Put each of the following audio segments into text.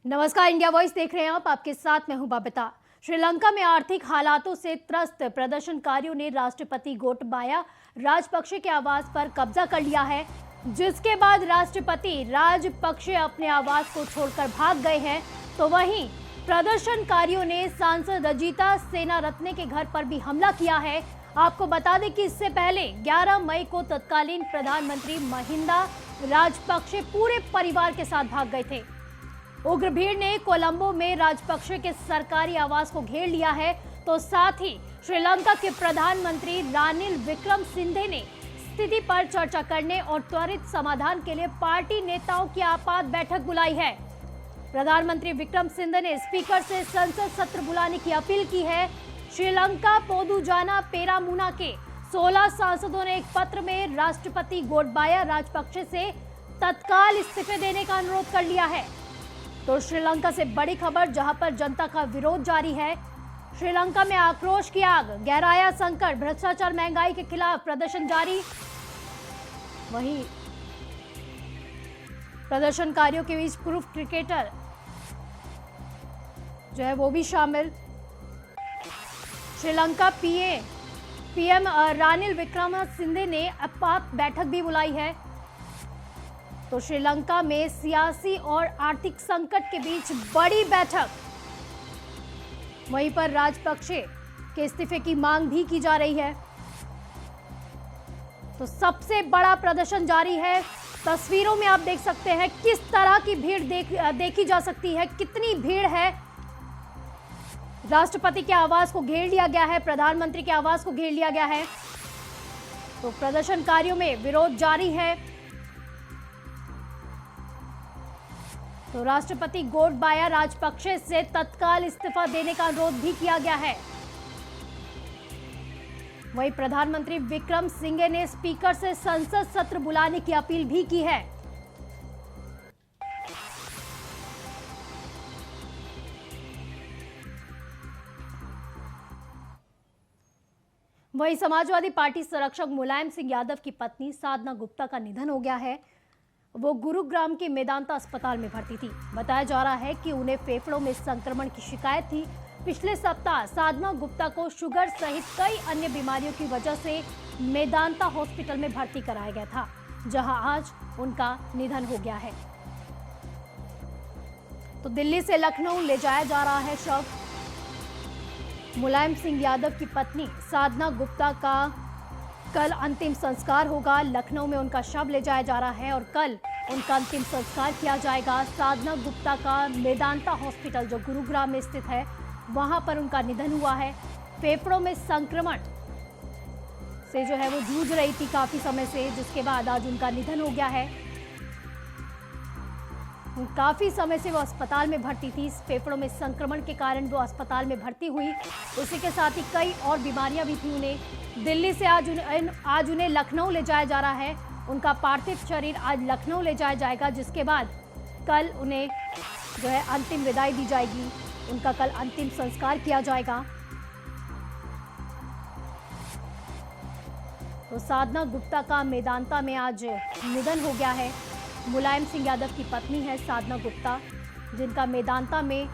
नमस्कार, India voice देख रहे हैं आप। आपके साथ मैं हूं बबीता। श्रीलंका में आर्थिक हालातों से त्रस्त प्रदर्शनकारियों ने राष्ट्रपति गोटबाया राजपक्षे के आवास पर कब्जा कर लिया है, जिसके बाद राष्ट्रपति राजपक्षे अपने आवास को छोड़कर भाग गए हैं। तो वहीं प्रदर्शनकारियों ने सांसद रजिता सेनारत्ने के घर पर भी हमला किया है। आपको बता दें कि इससे पहले 11 मई को तत्कालीन प्रधानमंत्री महिंदा राजपक्षे पूरे परिवार के साथ भाग गए थे। उग्र भीड़ ने कोलंबो में राजपक्षे के सरकारी आवास को घेर लिया है। तो साथ ही श्रीलंका के प्रधानमंत्री रानिल विक्रमसिंघे ने स्थिति पर चर्चा करने और त्वरित समाधान के लिए पार्टी नेताओं की आपात बैठक बुलाई है। प्रधानमंत्री विक्रमसिंघे ने स्पीकर से संसद सत्र बुलाने की अपील की है। श्रीलंका पोदुजाना पेरामुना के 16 सांसदों ने एक पत्र में राष्ट्रपति गोटबाया राजपक्षे से तत्काल इस्तीफे देने का अनुरोध कर लिया है। तो श्रीलंका से बड़ी खबर, जहां पर जनता का विरोध जारी है। श्रीलंका में आक्रोश की आग, गहराया संकट, भ्रष्टाचार, महंगाई के खिलाफ प्रदर्शन जारी। वहीं प्रदर्शनकारियों के बीच पूर्व क्रिकेटर जो है वो भी शामिल। श्रीलंका पीएम रानिल विक्रमसिंघे ने आपात बैठक भी बुलाई है। तो श्रीलंका में सियासी और आर्थिक संकट के बीच बड़ी बैठक। वहीं पर राजपक्षे के इस्तीफे की मांग भी की जा रही है। तो सबसे बड़ा प्रदर्शन जारी है। तस्वीरों में आप देख सकते हैं किस तरह की भीड़ देखी जा सकती है, कितनी भीड़ है। राष्ट्रपति के आवास को घेर लिया गया है, प्रधानमंत्री के आवास को घेर लिया गया है। तो प्रदर्शनकारियों में विरोध जारी है। तो राष्ट्रपति गोटबाया राजपक्षे से तत्काल इस्तीफा देने का अनुरोध भी किया गया है। वहीं प्रधानमंत्री विक्रमसिंघे ने स्पीकर से संसद सत्र बुलाने की अपील भी की है। वहीं समाजवादी पार्टी संरक्षक मुलायम सिंह यादव की पत्नी साधना गुप्ता का निधन हो गया है। वो गुरुग्राम के मेदांता अस्पताल में भर्ती थी। बताया जा रहा है कि उन्हें फेफड़ों में संक्रमण की शिकायत थी। पिछले सप्ताह साधना गुप्ता को शुगर सहित कई अन्य बीमारियों की वजह से मेदांता हॉस्पिटल में भर्ती कराया गया था, जहां आज उनका निधन हो गया है। तो दिल्ली से लखनऊ ले जाया जा रहा है शव। मुलायम सिंह यादव की पत्नी साधना गुप्ता का कल अंतिम संस्कार होगा। लखनऊ में उनका शव ले जाया जा रहा है और कल उनका अंतिम संस्कार किया जाएगा। साधना गुप्ता का मेदांता हॉस्पिटल जो गुरुग्राम में स्थित है, वहां पर उनका निधन हुआ है। फेफड़ों में संक्रमण से जो है वो जूझ रही थी काफी समय से, जिसके बाद आज उनका निधन हो गया है। काफी समय से वो अस्पताल में भर्ती थी। फेफड़ों में संक्रमण के कारण वो अस्पताल में भर्ती हुई। उसी के साथ ही कई और बीमारियां भी थी उन्हें। दिल्ली से आज उन्हें लखनऊ ले जाया जा रहा है। उनका पार्थिव शरीर आज लखनऊ ले जाया जाएगा, जिसके बाद कल उन्हें जो है अंतिम विदाई दी जाएगी। उनका कल अंतिम संस्कार किया जाएगा। तो साधना गुप्ता का मेदांता में आज निधन हो गया है। मुलायम सिंह यादव की पत्नी है साधना गुप्ता, जिनका मेदांता में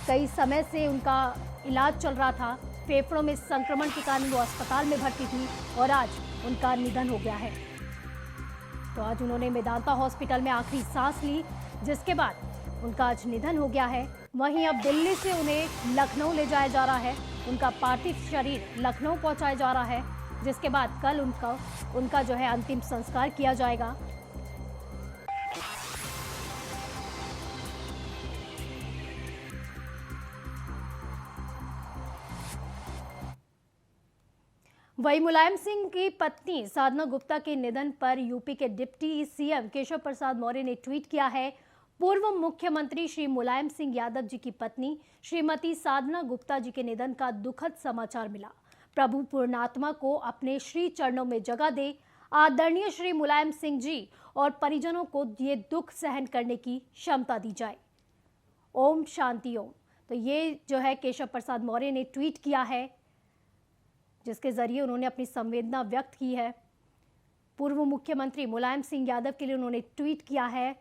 कई समय से उनका इलाज चल रहा था। फेफड़ों में संक्रमण के कारण वो अस्पताल में भर्ती थी और आज उनका निधन हो गया है। तो आज उन्होंने मेदांता हॉस्पिटल में आखिरी सांस ली, जिसके बाद उनका आज निधन हो गया है। वहीं अब दिल्ली से उन्हें लखनऊ ले जाया जा रहा है। उनका पार्थिव शरीर लखनऊ पहुंचाया जा रहा है, जिसके बाद कल उनका जो है अंतिम संस्कार किया जाएगा। वहीं मुलायम सिंह की पत्नी साधना गुप्ता के निधन पर यूपी के डिप्टी सीएम केशव प्रसाद मौर्य ने ट्वीट किया है। पूर्व मुख्यमंत्री श्री मुलायम सिंह यादव जी की पत्नी श्रीमती साधना गुप्ता जी के निधन का दुखद समाचार मिला। प्रभु पूर्णात्मा को अपने श्री चरणों में जगह दे। आदरणीय श्री मुलायम सिंह जी और परिजनों को ये दुख सहन करने की क्षमता दी जाए। ओम शांति ओम। तो ये जो है केशव प्रसाद मौर्य ने ट्वीट किया है, जिसके जरिए उन्होंने अपनी संवेदना व्यक्त की है। पूर्व मुख्यमंत्री मुलायम सिंह यादव के लिए उन्होंने ट्वीट किया है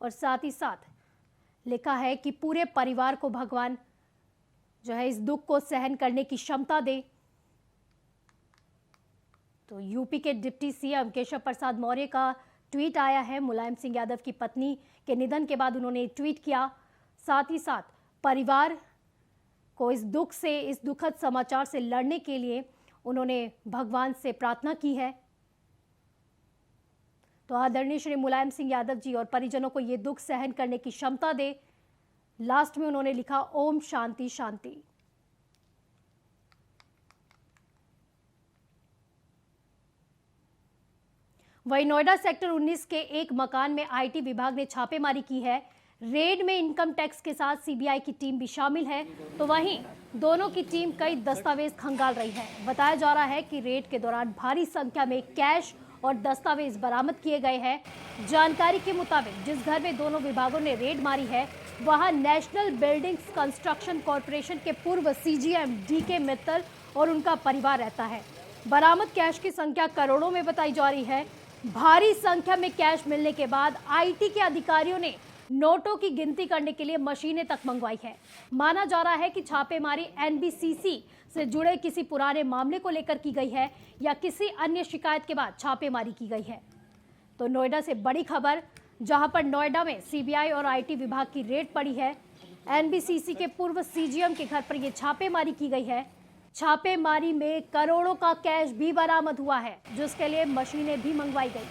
और साथ ही साथ लिखा है कि पूरे परिवार को भगवान जो है इस दुख को सहन करने की क्षमता दे। तो यूपी के डिप्टी सीएम केशव प्रसाद मौर्य का ट्वीट आया है। मुलायम सिंह यादव की पत्नी के निधन के बाद उन्होंने ट्वीट किया, साथ ही साथ परिवार को इस दुख से, इस दुखद समाचार से लड़ने के लिए उन्होंने भगवान से प्रार्थना की है। तो आदरणीय श्री मुलायम सिंह यादव जी और परिजनों को ये दुख सहन करने की क्षमता दे। लास्ट में उन्होंने लिखा, ओम शांति शांति। वहीं नोएडा सेक्टर 19 के एक मकान में आईटी विभाग ने छापेमारी की है। रेड में इनकम टैक्स के साथ सीबीआई की टीम भी शामिल है। तो वहीं दोनों की टीम कई दस्तावेज खंगाल रही है। बताया जा रहा है कि रेड के दौरान भारी संख्या में कैश और दस्तावेज बरामद किए गए हैं। जानकारी के मुताबिक जिस घर में दोनों विभागों ने रेड मारी है वहां नेशनल बिल्डिंग्स कंस्ट्रक्शन कॉरपोरेशन के पूर्व सीजीएम डीके मित्तल और उनका परिवार रहता है। बरामद कैश की संख्या करोड़ों में बताई जा रही है। भारी संख्या में कैश मिलने के बाद आईटी के अधिकारियों ने नोटों की गिनती करने के लिए मशीनें तक मंगवाई है। माना जा रहा है कि छापेमारी एनबीसीसी से जुड़े किसी पुराने मामले को लेकर की गई है या किसी अन्य शिकायत के बाद छापेमारी की गई है। तो नोएडा से बड़ी खबर, जहां पर नोएडा में सीबीआई और आईटी विभाग की रेड पड़ी है। एनबीसीसी के पूर्व सीजीएम के घर पर यह छापेमारी की गई है। छापेमारी में करोड़ों का कैश भी बरामद हुआ है, जिसके लिए मशीनें भी मंगवाई गई।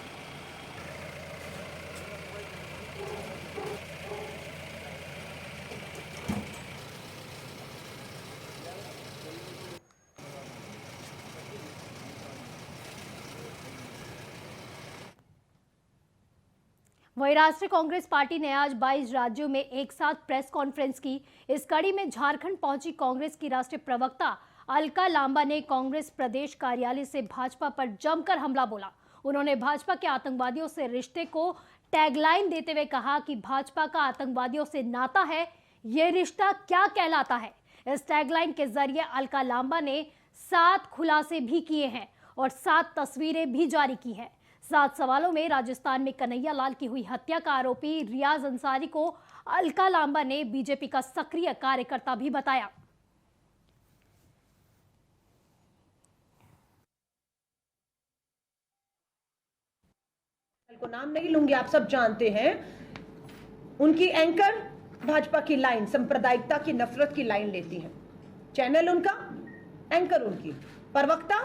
वहीं राष्ट्रीय कांग्रेस पार्टी ने आज 22 राज्यों में एक साथ प्रेस कॉन्फ्रेंस की। इस कड़ी में झारखंड पहुंची कांग्रेस की राष्ट्रीय प्रवक्ता अलका लांबा ने कांग्रेस प्रदेश कार्यालय से भाजपा पर जमकर हमला बोला। उन्होंने भाजपा के आतंकवादियों से रिश्ते को टैगलाइन देते हुए कहा कि भाजपा का आतंकवादियों से नाता है, ये रिश्ता क्या कहलाता है। इस टैगलाइन के जरिए अलका लांबा ने 7 खुलासे भी किए हैं और 7 तस्वीरें भी जारी की हैं। 7 सवालों में राजस्थान में कन्हैया लाल की हुई हत्या का आरोपी रियाज अंसारी को अलका लांबा ने बीजेपी का सक्रिय कार्यकर्ता भी बताया। को नाम नहीं लूंगी, आप सब जानते हैं। उनकी एंकर भाजपा की लाइन, सांप्रदायिकता की, नफरत की लाइन लेती है। चैनल उनका, एंकर उनकी, प्रवक्ता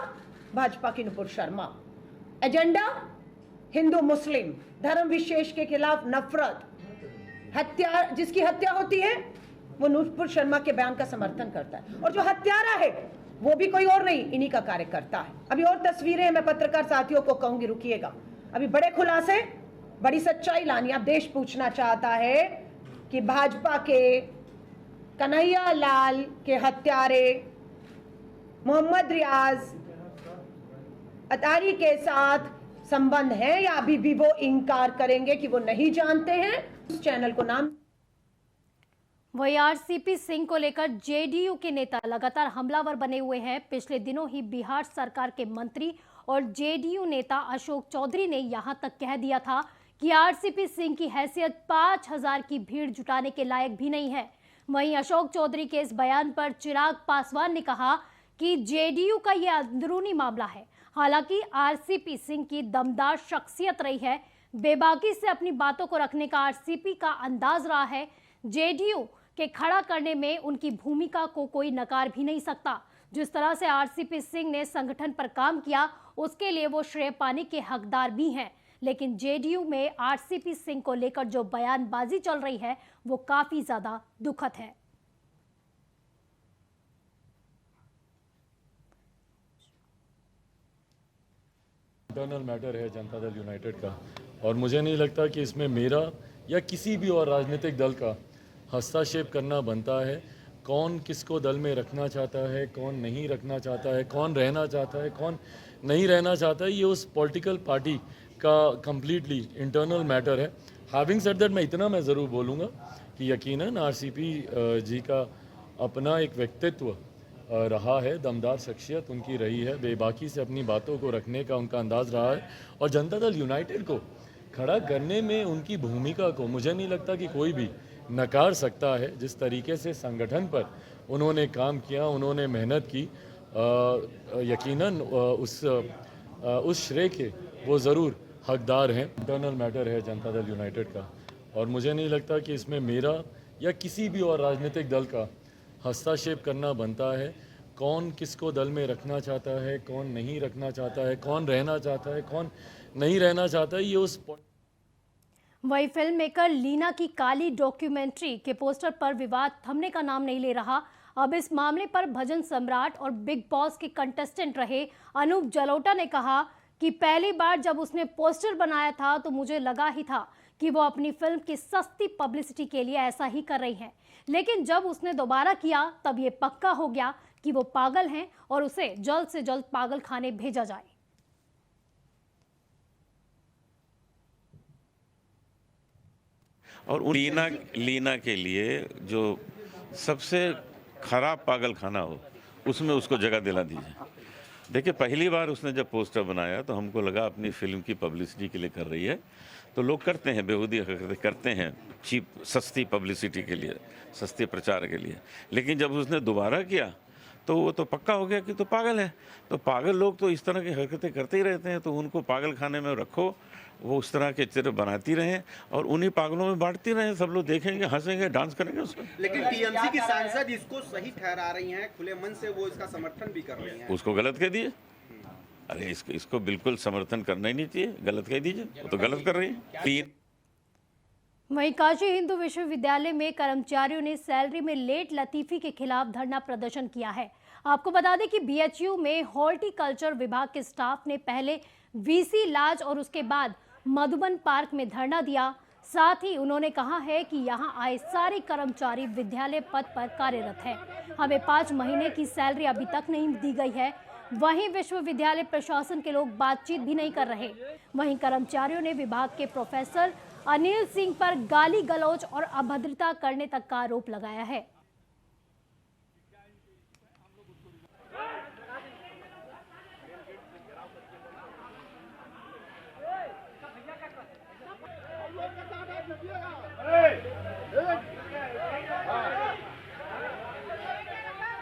भाजपा की नुपुर शर्मा। एजेंडा हिंदू मुस्लिम धर्म विशेष के खिलाफ नफरत, हत्या, जिसकी हत्या होती है वो नुपुर शर्मा के बयान का समर्थन करता है। और जो हत्यारा है वो भी कोई और नहीं, इन्हीं का कार्यकर्ता है। अभी और तस्वीरें मैं पत्रकार साथियों को कहूंगी, रुकिएगा। अभी बड़े खुलासे, बड़ी सच्चाई लानी। अब देश पूछना चाहता है कि भाजपा के कन्हैया लाल के हत्यारे मोहम्मद रियाज अतारी के साथ संबंध है या अभी भी वो इनकार करेंगे कि वो नहीं जानते हैं। उस चैनल को नाम। वही आरसीपी सिंह को लेकर जेडीयू के नेता लगातार हमलावर बने हुए हैं। पिछले दिनों ही बिहार सरकार के मंत्री और जेडीयू नेता अशोक चौधरी ने यहां तक कह दिया था कि आरसीपी सिंह की हैसियत 5000 की भीड़ जुटाने के लायक भी नहीं है। वहीं अशोक चौधरी के इस बयान पर चिराग पासवान ने कहा कि जेडीयू का यह अंदरूनी मामला है। हालांकि आरसीपी सिंह की दमदार शख्सियत रही है, बेबाकी से अपनी बातों को रखने का आरसीपी का अंदाज रहा है। जेडीयू के खड़ा करने में उनकी भूमिका को कोई नकार भी नहीं सकता। जिस तरह से आरसीपी सिंह ने संगठन पर काम किया, उसके लिए वो श्रेय पाने के हकदार भी हैं। लेकिन जेडीयू में आरसीपी सिंह को लेकर जो बयानबाजी चल रही है वो काफी ज्यादा दुखद है। इंटरनल मैटर है जनता दल यूनाइटेड का, और मुझे नहीं लगता कि इसमें मेरा या किसी भी और राजनीतिक दल का हस्तक्षेप करना बनता है। कौन किसको दल में रखना चाहता है, कौन नहीं रखना चाहता है, कौन रहना चाहता है, कौन नहीं रहना चाहता है, ये उस पॉलिटिकल पार्टी का कम्प्लीटली इंटरनल मैटर है। हैविंग सेड दैट, मैं इतना मैं ज़रूर बोलूँगा कि यकीनन आरसीपी जी का अपना एक व्यक्तित्व रहा है, दमदार शख्सियत उनकी रही है, बेबाकी से अपनी बातों को रखने का उनका अंदाज़ रहा है। और जनता दल यूनाइटेड को खड़ा करने में उनकी भूमिका को मुझे नहीं लगता कि कोई भी नकार सकता है। जिस तरीके से संगठन पर उन्होंने काम किया, उन्होंने मेहनत की, यकीनन उस श्रेय के वो ज़रूर हकदार हैं। इंटरनल मैटर है जनता दल यूनाइटेड का, और मुझे नहीं लगता कि इसमें मेरा या किसी भी और राजनीतिक दल का हस्तक्षेप करना बनता है। कौन किसको दल में रखना चाहता है, कौन नहीं रखना चाहता है, कौन रहना चाहता है, कौन नहीं रहना चाहता है, ये उस वही फिल्म मेकर लीना की काली डॉक्यूमेंट्री के पोस्टर पर विवाद थमने का नाम नहीं ले रहा। अब इस मामले पर भजन सम्राट और बिग बॉस के कंटेस्टेंट रहे अनूप जलोटा ने कहा कि पहली बार जब उसने पोस्टर बनाया था तो मुझे लगा ही था कि वो अपनी फिल्म की सस्ती पब्लिसिटी के लिए ऐसा ही कर रही हैं, लेकिन जब उसने दोबारा किया तब ये पक्का हो गया कि वो पागल हैं और उसे जल्द से जल्द पागल खाने भेजा जाए। और लीना के लिए जो सबसे खराब पागल खाना हो उसमें उसको जगह दिला दीजिए। देखिए, पहली बार उसने जब पोस्टर बनाया तो हमको लगा अपनी फिल्म की पब्लिसिटी के लिए कर रही है, तो लोग करते हैं, बेहूदी करते हैं, चीप सस्ती पब्लिसिटी के लिए, सस्ते प्रचार के लिए। लेकिन जब उसने दोबारा किया तो वो तो पक्का हो गया कि तो पागल है। तो पागल लोग तो इस तरह की हरकतें करते ही रहते हैं, तो उनको पागल खाने में रखो, वो उस तरह के चित्र बनाती रहें और उन्हीं पागलों में बांटती रहें। सब लोग देखेंगे, हंसेंगे, डांस करेंगे उसमें। लेकिन टीएमसी की सांसद इसको सही ठहरा रही हैं, खुले मन से वो इसका समर्थन भी कर रही हैं। उसको गलत कह दिए। अरे इसको बिल्कुल समर्थन करना ही नहीं चाहिए, गलत कह दीजिए, वो तो गलत कर रही है। वहीं काशी हिंदू विश्वविद्यालय में कर्मचारियों ने सैलरी में लेट लतीफी के खिलाफ धरना प्रदर्शन किया है। आपको बता दें कि बीएचयू में हॉर्टिकल्चर विभाग के स्टाफ ने पहले वीसी लाज और उसके बाद मधुबन पार्क में धरना दिया। साथ ही उन्होंने कहा है कि यहां आए सारे कर्मचारी विद्यालय पद पर कार्यरत हैं। हमें 5 महीने की सैलरी अभी तक नहीं दी गई है। वहीं विश्वविद्यालय प्रशासन के लोग बातचीत भी नहीं कर रहे। वहीं कर्मचारियों ने विभाग के प्रोफेसर अनिल सिंह पर गाली गलौज और अभद्रता करने तक का आरोप लगाया है।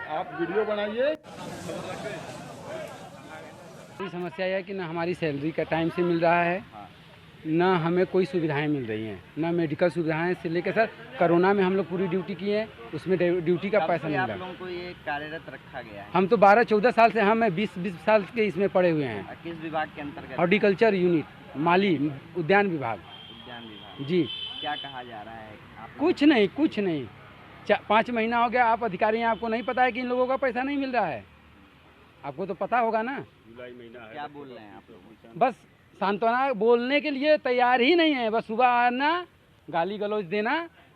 आप वीडियो बनाइए। समस्या यह है कि ना हमारी सैलरी का टाइम से मिल रहा है, ना हमें कोई सुविधाएं मिल रही हैं, ना मेडिकल सुविधाएं से लेकर सर कोरोना में हम लोग पूरी ड्यूटी किए हैं, उसमें ड्यूटी का पैसा नहीं मिला। आप लोगों को ये कार्यरत रखा गया है? हम तो 12-14 साल से, हम 20 साल के इसमें पड़े हुए हैं। किस विभाग के अंतर्गत? हॉर्टिकल्चर यूनिट, माली, उद्यान विभाग। उद्यान विभाग जी। क्या कहा जा रहा है? कुछ नहीं 5 महीना हो गया। आप अधिकारी हैं, आपको नहीं पता है कि इन लोगों का पैसा नहीं मिल रहा है? आपको तो पता होगा ना। जुलाई महीना है। क्या बोल रहे हैं आप लोग? बस सांत्वना बोलने के लिए तैयार ही नहीं है। बस सुबह आना, गाली गलौज देना,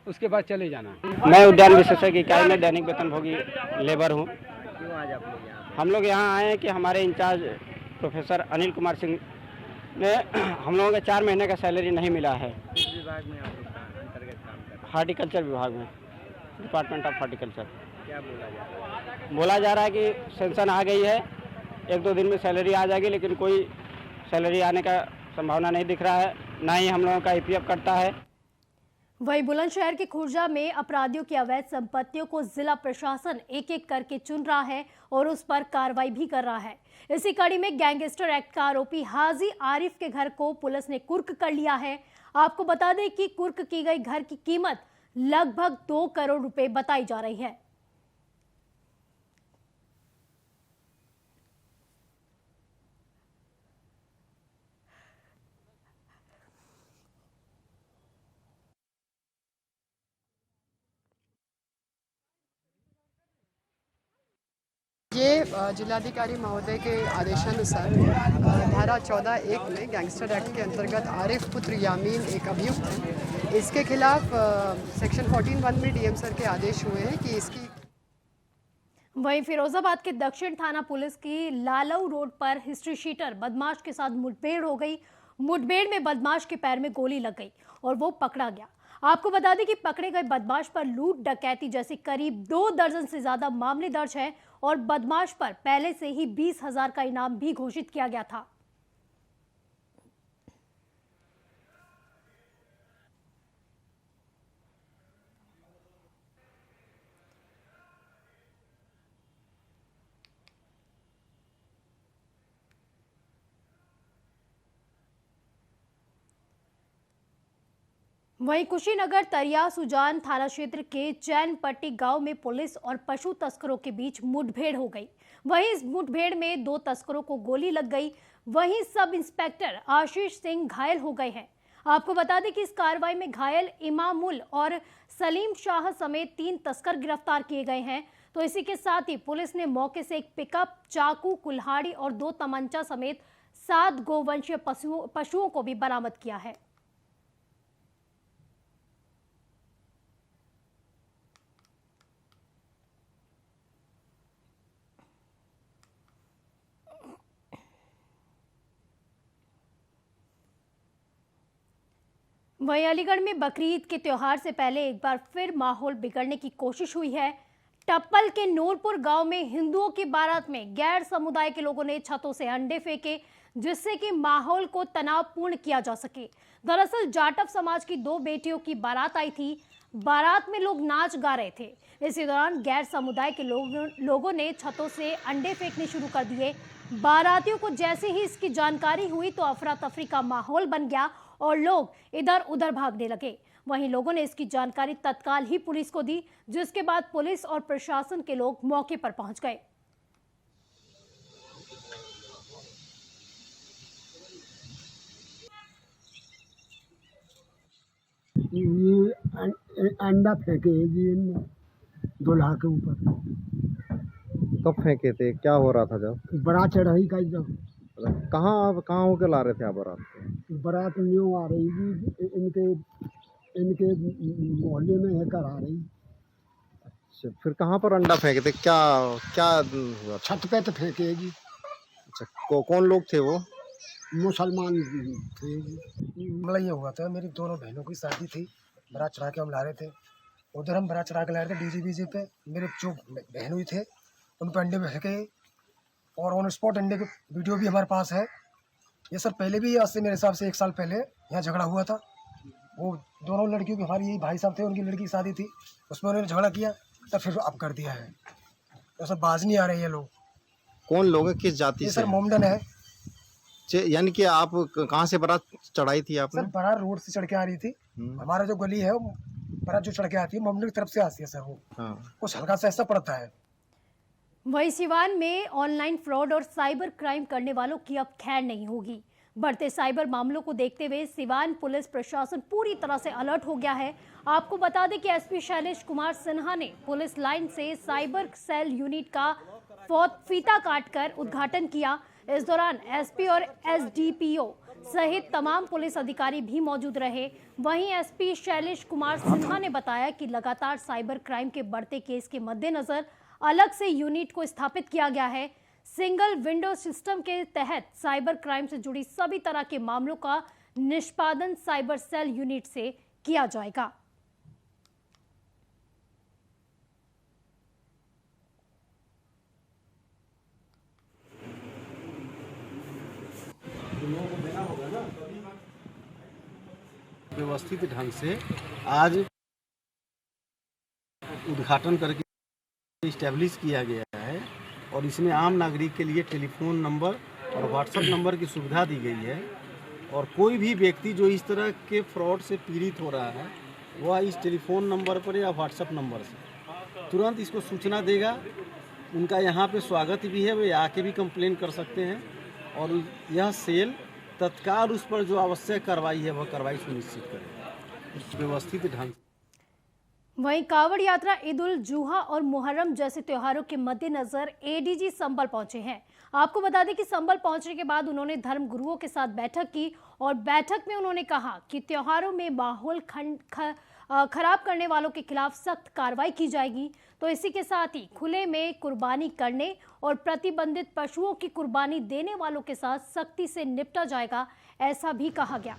उसके बाद चले जाना। मैं उद्यान विशेषज्ञ इकाई में दैनिक वेतनभोगी लेबर हूँ। क्यों आज आप लोग यहाँ? हम लोग यहाँ आए हैं कि हमारे इंचार्ज प्रोफेसर अनिल कुमार सिंह ने हम लोगों के 4 महीने का सैलरी नहीं मिला है। किस विभाग में आप लोग अंतर्गत काम कर रहे हैं? हार्टिकल्चर विभाग में, डिपार्टमेंट ऑफ हार्टिकल्चर। क्या बोला जा रहा है? बोला जा रहा है कि सेंशन आ गई है, 1-2 दिन में सैलरी आ जाएगी, लेकिन कोई सैलरी आने का संभावना नहीं दिख रहा है, ना ही हम लोगों का ईपीएफ कटता है। वहीं बुलंदशहर के खुर्जा में अपराधियों की अवैध संपत्तियों को जिला प्रशासन एक-एक करके चुन रहा है और उस पर कार्रवाई भी कर रहा है। इसी कड़ी में गैंगस्टर एक्ट का आरोपी हाजी आरिफ के घर को पुलिस ने कुर्क कर लिया है। आपको बता दें कि कुर्क की गई घर की कीमत लगभग 2 करोड़ रुपए बताई जा रही है। ये जिलाधिकारी महोदय के आदेशानुसार धारा 14(1) में गैंगस्टर एक्ट के अंतर्गत आरिफ पुत्र यामीन एक अभियुक्त है। इसके खिलाफ सेक्शन 14(1) में डीएम सर के आदेश हुए हैं कि इसकी। वहीं फिरोजाबाद के दक्षिण थाना पुलिस की लालऊ रोड पर हिस्ट्री शीटर बदमाश के साथ मुठभेड़ हो गई। मुठभेड़ में बदमाश के पैर में गोली लग गई और वो पकड़ा गया। आपको बता दें कि पकड़े गए बदमाश पर लूट डकैती जैसे करीब 2 दर्जन से ज्यादा मामले दर्ज हैं और बदमाश पर पहले से ही 20,000 का इनाम भी घोषित किया गया था। वहीं कुशीनगर तरिया सुजान थाना क्षेत्र के चैनपट्टी गांव में पुलिस और पशु तस्करों के बीच मुठभेड़ हो गई। वहीं इस मुठभेड़ में 2 तस्करों को गोली लग गई। वहीं सब इंस्पेक्टर आशीष सिंह घायल हो गए हैं। आपको बता दें कि इस कार्रवाई में घायल इमामुल और सलीम शाह समेत 3 तस्कर गिरफ्तार किए गए हैं। तो इसी के साथ ही पुलिस ने मौके से एक पिकअप, चाकू, कुल्हाड़ी और 2 तमंचा समेत 7 गोवंशीय पशुओं को भी बरामद किया है। वहीं अलीगढ़ में बकरीद के त्योहार से पहले एक बार फिर माहौल बिगड़ने की कोशिश हुई है। टप्पल के नूरपुर गांव में हिंदुओं की बारात में गैर समुदाय के लोगों ने छतों से अंडे फेंके, जिससे कि माहौल को तनावपूर्ण किया जा सके। दरअसल जाटव समाज की 2 बेटियों की बारात आई थी। बारात में लोग नाच गा रहे थे। इसी दौरान गैर समुदाय के लोगों ने छतों से अंडे फेंकने शुरू कर दिए। बारातियों को जैसे ही इसकी जानकारी हुई तो अफरा तफरी का माहौल बन गया और लोग इधर उधर भागने लगे। वहीं लोगों ने इसकी जानकारी तत्काल ही पुलिस को दी, जिसके बाद पुलिस और प्रशासन के लोग मौके पर पहुंच गए। ये अंडा फेंके जी दूल्हा के ऊपर। कब फेंके थे? क्या हो रहा था जब? बारात चढ़ाई का जब। कहाँ होके ला रहे थे आप बारात? बारात न्यू आ रही जी, इनके मोहल्ले में है कर आ रही। अच्छा, फिर कहाँ पर अंडा फेंके थे? क्या हुआ? छत पे तो फेंके जी। अच्छा, कौन लोग थे वो? मुसलमान थे जी। मतलब ये हुआ था, मेरी दोनों बहनों की शादी थी, बारात चढ़ा के हम ला रहे थे। उधर हम बारात चढ़ा के ला रहे थे डीजे पे। मेरे जो बहन हुई थे उन पर अंडे फेंके और ऑन स्पॉट अंडे के वीडियो भी हमारे पास है। ये सर पहले भी, आज से मेरे हिसाब से 1 साल पहले यहाँ झगड़ा हुआ था। वो दोनों लड़कियों की, हमारी यही भाई साहब थे, उनकी लड़की की शादी थी, उसमें उन्होंने झगड़ा किया, तब फिर अब कर दिया है। तो सर बाज नहीं आ रहे ये लोग। कौन लोग हैं? किस जाति ये से? सर मोमडन है। यानी कि आप कहाँ से बारात चढ़ाई थी आपने? सर बारात रोड से चढ़ के आ रही थी। हमारा जो गली है बारात जो चढ़ के आती है मोमडन की तरफ से आती है सर। वो कुछ हल्का सा ऐसा पड़ता है। वहीं सिवान में ऑनलाइन फ्रॉड और साइबर क्राइम करने वालों की अब खैर नहीं होगी। बढ़ते साइबर मामलों को देखते हुए सिवान पुलिस प्रशासन पूरी तरह से अलर्ट हो गया है। आपको बता दें कि एसपी शैलेश कुमार सिन्हा ने पुलिस लाइन से साइबर सेल यूनिट का फीता काटकर उद्घाटन किया। इस दौरान एसपी और एसडीपीओ सहित तमाम पुलिस अधिकारी भी मौजूद रहे। वहीं एसपी शैलेश कुमार सिन्हा ने बताया कि लगातार साइबर क्राइम के बढ़ते केस के मद्देनजर अलग से यूनिट को स्थापित किया गया है। सिंगल विंडो सिस्टम के तहत साइबर क्राइम से जुड़ी सभी तरह के मामलों का निष्पादन साइबर सेल यूनिट से किया जाएगा। व्यवस्थित ढंग से आज उद्घाटन करके इस्टेब्लिश किया गया है और इसमें आम नागरिक के लिए टेलीफोन नंबर और व्हाट्सएप नंबर की सुविधा दी गई है। और कोई भी व्यक्ति जो इस तरह के फ्रॉड से पीड़ित हो रहा है वह इस टेलीफोन नंबर पर या व्हाट्सएप नंबर से तुरंत इसको सूचना देगा। उनका यहाँ पे स्वागत भी है, वे आके भी कंप्लेन कर सकते हैं और यह सेल तत्काल उस पर जो आवश्यक कार्रवाई है वह कार्रवाई सुनिश्चित करेगा व्यवस्थित ढंग। वहीं कांवड़ यात्रा, ईद उल जुहा और मुहर्रम जैसे त्योहारों के मद्देनजर एडीजी संभल पहुंचे हैं। आपको बता दें कि संभल पहुंचने के बाद उन्होंने धर्म गुरुओं के साथ बैठक की और बैठक में उन्होंने कहा कि त्योहारों में माहौल खराब करने वालों के खिलाफ सख्त कार्रवाई की जाएगी। तो इसी के साथ ही खुले में कुर्बानी करने और प्रतिबंधित पशुओं की कुर्बानी देने वालों के साथ सख्ती से निपटा जाएगा, ऐसा भी कहा गया।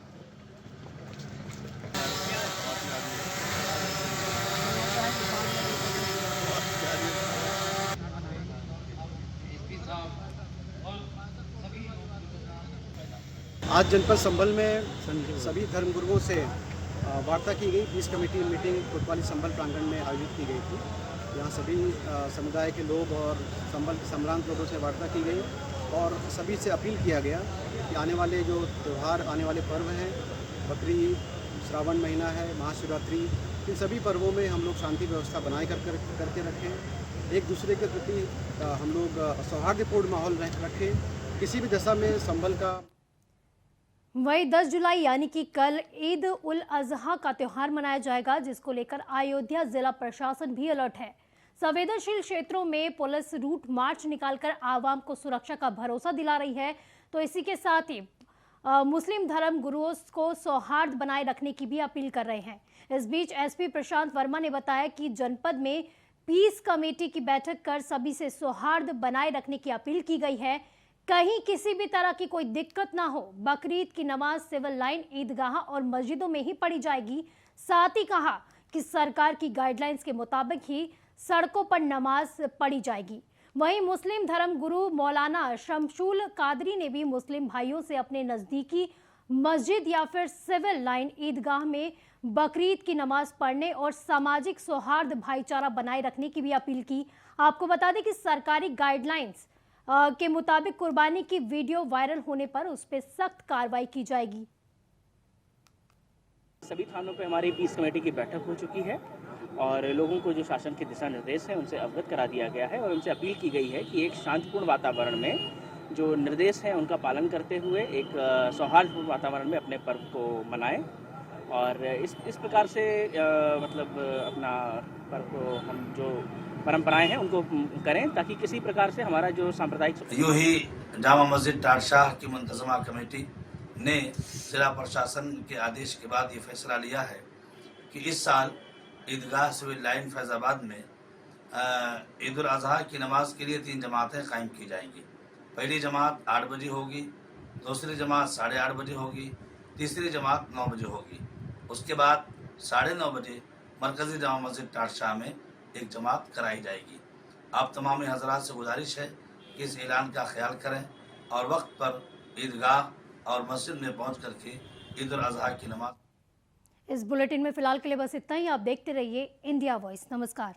आज जनपद संभल में सभी धर्मगुरुओं से वार्ता की गई। पीस कमेटी मीटिंग कोतवाली संभल प्रांगण में आयोजित की गई थी। यहाँ सभी समुदाय के लोग और संभल के सम्रांत लोगों से वार्ता की गई और सभी से अपील किया गया कि आने वाले जो त्यौहार, आने वाले पर्व हैं, बकरीद, श्रावण महीना है, महाशिवरात्रि, इन सभी पर्वों में हम लोग शांति व्यवस्था बनाए करके रखें। एक दूसरे के प्रति हम लोग सौहार्दपूर्ण माहौल रखें। किसी भी दशा में संभल का। वहीं 10 जुलाई यानी कि कल ईद उल अजहा का त्यौहार मनाया जाएगा, जिसको लेकर अयोध्या जिला प्रशासन भी अलर्ट है। संवेदनशील क्षेत्रों में पुलिस रूट मार्च निकालकर आवाम को सुरक्षा का भरोसा दिला रही है। तो इसी के साथ ही मुस्लिम धर्म गुरुओं को सौहार्द बनाए रखने की भी अपील कर रहे हैं। इस बीच एसपी प्रशांत वर्मा ने बताया कि जनपद में पीस कमेटी की बैठक कर सभी से सौहार्द बनाए रखने की अपील की गई है। कहीं किसी भी तरह की कोई दिक्कत ना हो। बकरीद की नमाज सिविल लाइन, ईदगाह और मस्जिदों में ही पढ़ी जाएगी। साथ ही कहा कि सरकार की गाइडलाइंस के मुताबिक ही सड़कों पर नमाज पढ़ी जाएगी। वहीं मुस्लिम धर्म गुरु मौलाना शमशुल कादरी ने भी मुस्लिम भाइयों से अपने नजदीकी मस्जिद या फिर सिविल लाइन, ईदगाह में बकरीद की नमाज पढ़ने और सामाजिक सौहार्द भाईचारा बनाए रखने की भी अपील की। आपको बता दें कि सरकारी गाइडलाइंस के मुताबिक कुर्बानी की वीडियो वायरल होने पर उस पर सख्त कार्रवाई की जाएगी। सभी थानों पे हमारी पीस कमेटी की बैठक हो चुकी है और लोगों को जो शासन के दिशा निर्देश हैं उनसे अवगत करा दिया गया है और उनसे अपील की गई है कि एक शांतिपूर्ण वातावरण में जो निर्देश हैं उनका पालन करते हुए एक सौहार्दपूर्ण वातावरण में अपने पर्व को मनाएं और इस प्रकार से मतलब अपना पर्व को हम जो परंपराएं हैं उनको करें ताकि किसी प्रकार से हमारा जो सांप्रदायिक। यूँ ही जामा मस्जिद टारशाह की मुंतजमा कमेटी ने जिला प्रशासन के आदेश के बाद ये फैसला लिया है कि इस साल ईदगाह सिविल लाइन फैज़ाबाद में ईद उल अज़हा की नमाज के लिए 3 जमातें कायम की जाएंगी। पहली जमात 8 बजे होगी, दूसरी जमात 8:30 बजे होगी, तीसरी जमात 9 बजे होगी। उसके बाद 9:30 बजे मरकज़ी जामा मस्जिद टारशाह में एक जमात कराई जाएगी। आप तमाम हज़रात से गुजारिश है कि इस ऐलान का ख्याल करें और वक्त पर ईदगाह और मस्जिद में पहुँच करके ईद उल अज़हा की नमाज। इस बुलेटिन में फिलहाल के लिए बस इतना ही। आप देखते रहिए इंडिया वॉइस। नमस्कार।